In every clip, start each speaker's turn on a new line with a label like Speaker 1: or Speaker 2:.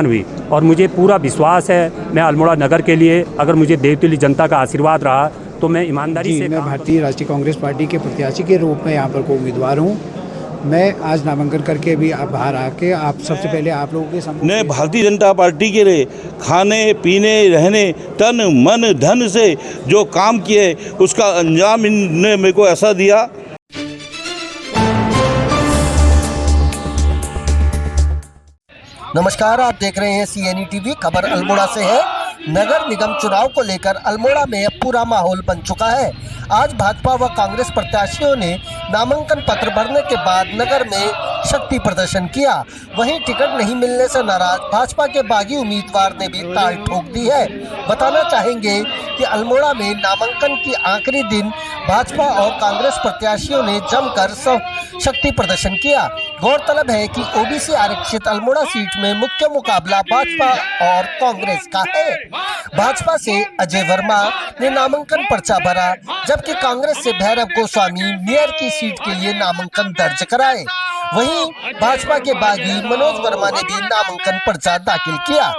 Speaker 1: हुई और मुझे पूरा विश्वास है मैं अल्मोड़ा नगर के लिए अगर मुझे देवतुल्य जनता का आशीर्वाद रहा तो मैं ईमानदारी से
Speaker 2: मैं भारतीय राष्ट्रीय कांग्रेस पार्टी के प्रत्याशी के रूप में यहाँ पर को उम्मीदवार हूँ। मैं आज नामांकन करके भी आप बाहर आके आप सबसे पहले आप लोगों के सामने
Speaker 3: भारतीय जनता पार्टी के लिए खाने पीने रहने तन मन धन से जो काम किए उसका अंजाम इनने मेरे को ऐसा दिया।
Speaker 4: नमस्कार, आप देख रहे हैं CNE टीवी। खबर अल्मोड़ा से है। नगर निगम चुनाव को लेकर अल्मोड़ा में अब पूरा माहौल बन चुका है। आज भाजपा व कांग्रेस प्रत्याशियों ने नामांकन पत्र भरने के बाद नगर में शक्ति प्रदर्शन किया। वहीं टिकट नहीं मिलने से नाराज भाजपा के बागी उम्मीदवार ने भी ताल ठोक दी है। बताना चाहेंगे कि अल्मोड़ा में नामांकन की आखिरी दिन भाजपा और कांग्रेस प्रत्याशियों ने जमकर शक्ति प्रदर्शन किया। गौरतलब है कि OBC आरक्षित अल्मोड़ा सीट में मुख्य मुकाबला भाजपा और कांग्रेस का है। भाजपा से अजय वर्मा ने नामांकन पर्चा भरा, जबकि कांग्रेस से भैरव गोस्वामी मेयर की सीट के लिए नामांकन दर्ज कराए। वहीं भाजपा के बागी मनोज वर्मा ने भी नामांकन पर्चा दाखिल किया।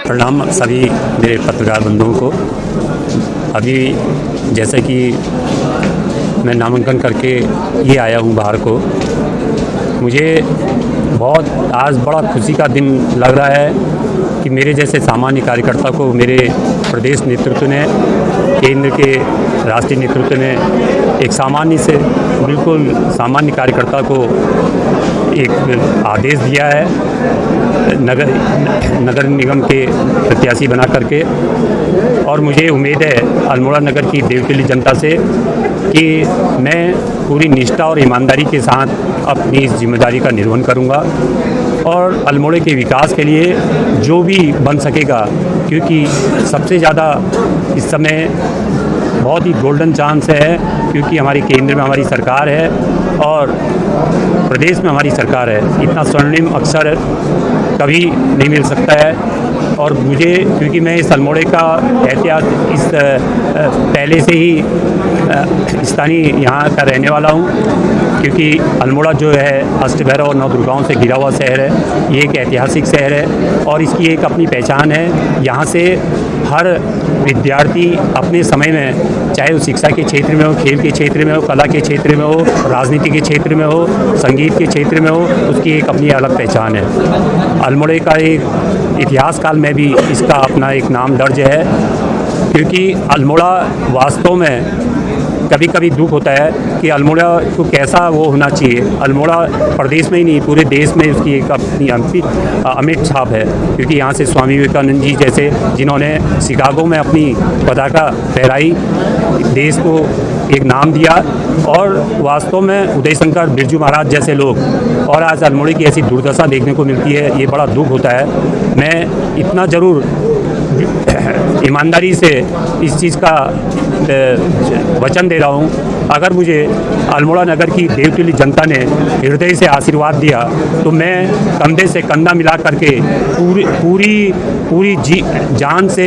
Speaker 1: प्रणाम सभी मेरे पत्रकार बंधुओं को। अभी जैसे कि मैं नामांकन करके ये आया हूँ बाहर को, मुझे बहुत आज बड़ा खुशी का दिन लग रहा है कि मेरे जैसे सामान्य कार्यकर्ता को मेरे प्रदेश नेतृत्व ने, केंद्र के राष्ट्रीय नेतृत्व ने एक सामान्य से बिल्कुल सामान्य कार्यकर्ता को एक आदेश दिया है नगर निगम के प्रत्याशी बना करके। और मुझे उम्मीद है अल्मोड़ा नगर की देवतुल्य जनता से कि मैं पूरी निष्ठा और ईमानदारी के साथ अपनी इस जिम्मेदारी का निर्वहन करूंगा और अल्मोड़े के विकास के लिए जो भी बन सकेगा, क्योंकि सबसे ज़्यादा इस समय बहुत ही गोल्डन चांस है, क्योंकि हमारे केंद्र में हमारी सरकार है और प्रदेश में हमारी सरकार है। इतना स्वर्णिम अवसर कभी नहीं मिल सकता है। और मुझे, क्योंकि मैं इस अल्मोड़े का इतिहास इस पहले से ही स्थानीय यहाँ का रहने वाला हूँ, क्योंकि अल्मोड़ा जो है अष्टभैरव और नवदुर्गाओं से घिरा हुआ शहर है। ये एक ऐतिहासिक शहर है और इसकी एक अपनी पहचान है। यहाँ से हर विद्यार्थी अपने समय में, चाहे वो शिक्षा के क्षेत्र में हो, खेल के क्षेत्र में हो, कला के क्षेत्र में हो, राजनीति के क्षेत्र में हो, संगीत के क्षेत्र में हो, उसकी एक अपनी अलग पहचान है। अल्मोड़े का एक इतिहास काल में भी इसका अपना एक नाम दर्ज है, क्योंकि अल्मोड़ा वास्तव में कभी कभी दुख होता है कि अल्मोड़ा को कैसा वो होना चाहिए। अल्मोड़ा प्रदेश में ही नहीं पूरे देश में उसकी एक अपनी अमिट छाप है, क्योंकि यहाँ से स्वामी विवेकानंद जी जैसे, जिन्होंने शिकागो में अपनी पताका फहराई, देश को एक नाम दिया, और वास्तव में उदय शंकर बिरजू महाराज जैसे लोग, और आज अल्मोड़े की ऐसी दुर्दशा देखने को मिलती है। ये बड़ा दुख होता है। मैं इतना ज़रूर ईमानदारी से इस चीज़ का वचन दे रहा हूँ, अगर मुझे अल्मोड़ा नगर की देवतुल्य जनता ने हृदय से आशीर्वाद दिया तो मैं कंधे से कंधा मिला करके पूरी जान से,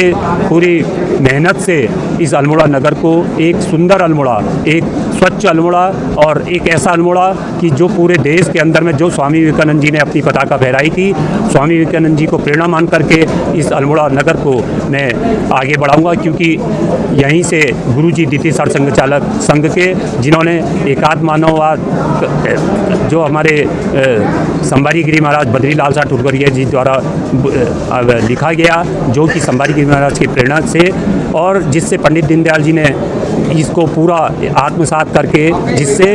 Speaker 1: पूरी मेहनत से इस अल्मोड़ा नगर को एक सुंदर अल्मोड़ा, एक स्वच्छ अल्मोड़ा और एक ऐसा अल्मोड़ा कि जो पूरे देश के अंदर में, जो स्वामी विवेकानंद जी ने अपनी पताका फहराई थी, स्वामी विवेकानंद जी को प्रेरणा मान करके इस अल्मोड़ा नगर को मैं आगे बढ़ाऊंगा। क्योंकि यहीं से गुरु जी द्वितीय सरसंघ चालक संघ के, जिन्होंने एकात्म मानववाद जो हमारे संभारी गिरी महाराज बद्री लाल शाह ठुरगरिया जी द्वारा लिखा गया, जो कि संभारी गिरी महाराज की प्रेरणा से, और जिससे पंडित दीनदयाल जी ने इसको पूरा आत्मसात करके, जिससे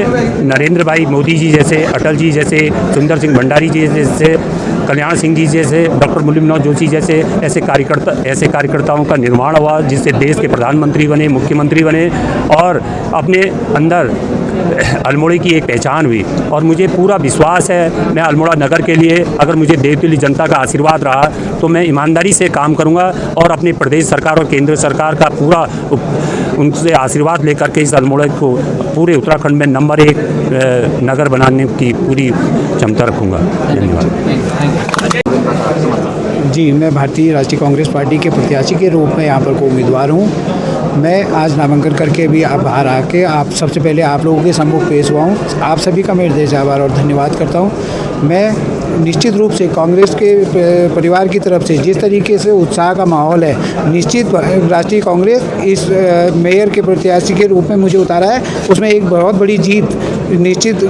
Speaker 1: नरेंद्र भाई मोदी जी जैसे, अटल जी जैसे, सुंदर सिंह भंडारी जी जैसे, कल्याण सिंह जी जैसे, डॉक्टर मुरली मनोहर जोशी जैसे ऐसे कार्यकर्ताओं का निर्माण हुआ, जिससे देश के प्रधानमंत्री बने, मुख्यमंत्री बने और अपने अंदर अल्मोड़े की एक पहचान हुई। और मुझे पूरा विश्वास है मैं अल्मोड़ा नगर के लिए अगर मुझे देवतुल्य जनता का आशीर्वाद रहा तो मैं ईमानदारी से काम करूंगा और अपने प्रदेश सरकार और केंद्र सरकार का पूरा उनसे आशीर्वाद लेकर के इस अल्मोड़ा को पूरे उत्तराखंड में नंबर 1 नगर बनाने की पूरी क्षमता रखूँगा। धन्यवाद।
Speaker 2: जी, मैं भारतीय राष्ट्रीय कांग्रेस पार्टी के प्रत्याशी के रूप में यहाँ पर को उम्मीदवार हूँ। मैं आज नामांकन करके भी आप बाहर आके आप सबसे पहले आप लोगों के सम्मुख पेश हुआ हूँ। आप सभी का मैं हृदय से आभार और धन्यवाद करता हूँ। मैं निश्चित रूप से कांग्रेस के परिवार की तरफ से जिस तरीके से उत्साह का माहौल है, निश्चित राष्ट्रीय कांग्रेस इस मेयर के प्रत्याशी के रूप में मुझे उतारा है, उसमें एक बहुत बड़ी जीत निश्चित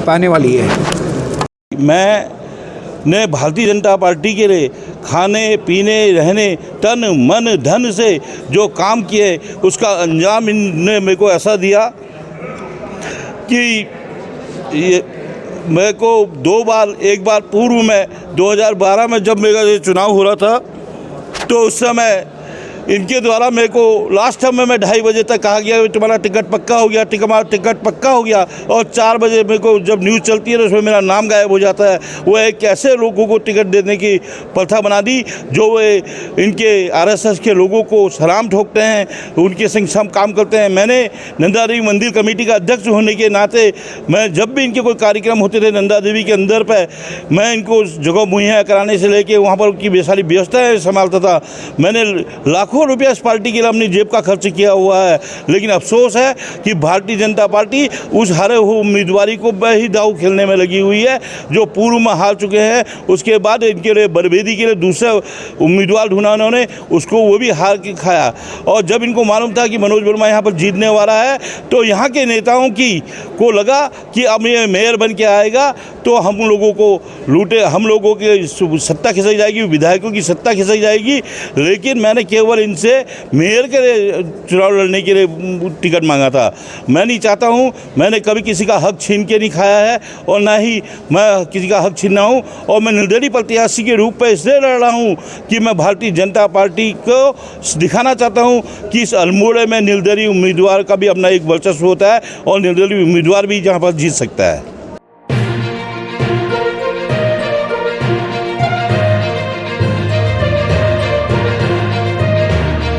Speaker 2: पाने वाली है।
Speaker 3: मैंने भारतीय जनता पार्टी के लिए खाने पीने रहने तन मन धन से जो काम किए उसका अंजाम इनने मेरे को ऐसा दिया कि ये मेरे को 2 बार, एक बार पूर्व में 2012 में जब मेरा ये चुनाव हो रहा था तो उस समय इनके द्वारा मेरे को लास्ट टाइम में 2:30 बजे तक कहा गया कि तुम्हारा टिकट पक्का हो गया, टिकट पक्का हो गया, और 4 बजे मेरे को जब न्यूज़ चलती है तो उसमें मेरा नाम गायब हो जाता है। वो एक कैसे लोगों को टिकट देने की प्रथा बना दी जो वे इनके आरएसएस के लोगों को सलाम ठोकते हैं, उनके संग सब काम करते हैं। मैंने नंदा देवी मंदिर कमेटी का अध्यक्ष होने के नाते मैं जब भी इनके कोई कार्यक्रम होते थे नंदा देवी के अंदर पर, मैं इनको जगह मुहैया कराने से लेके वहाँ पर उनकी सारी व्यवस्थाएँ संभालता था। मैंने लाखों रुपया इस पार्टी के लिए अपनी जेब का खर्च किया हुआ है, लेकिन अफसोस है कि भारतीय जनता पार्टी उस हारे हुए उम्मीदवारी को ही दाव खेलने में लगी हुई है जो पूर्व में हार चुके हैं। उसके बाद इनके लिए बरबेदी के लिए दूसरे उम्मीदवार ढूंढा उन्होंने, उसको वो भी हार के खाया। और जब इनको मालूम था कि मनोज वर्मा यहाँ पर जीतने वाला है तो यहाँ के नेताओं को लगा कि अब ये मेयर बन के आएगा तो हम लोगों को लूटे, हम लोगों की सत्ता खिंचाई जाएगी, विधायकों की सत्ता खिंचाई जाएगी। लेकिन मैंने केवल इनसे मेयर के लिए चुनाव लड़ने के लिए टिकट मांगा था। मैं नहीं चाहता हूं, मैंने कभी किसी का हक छीन के नहीं खाया है और ना ही मैं किसी का हक छीनना हूं। और मैं निर्दलीय प्रत्याशी के रूप में इसलिए लड़ रहा हूं कि मैं भारतीय जनता पार्टी को दिखाना चाहता हूं कि इस अल्मोड़े में निर्दलीय उम्मीदवार का भी अपना एक वर्चस्व होता है और निर्दलीय उम्मीदवार भी जहां पर जीत सकता है।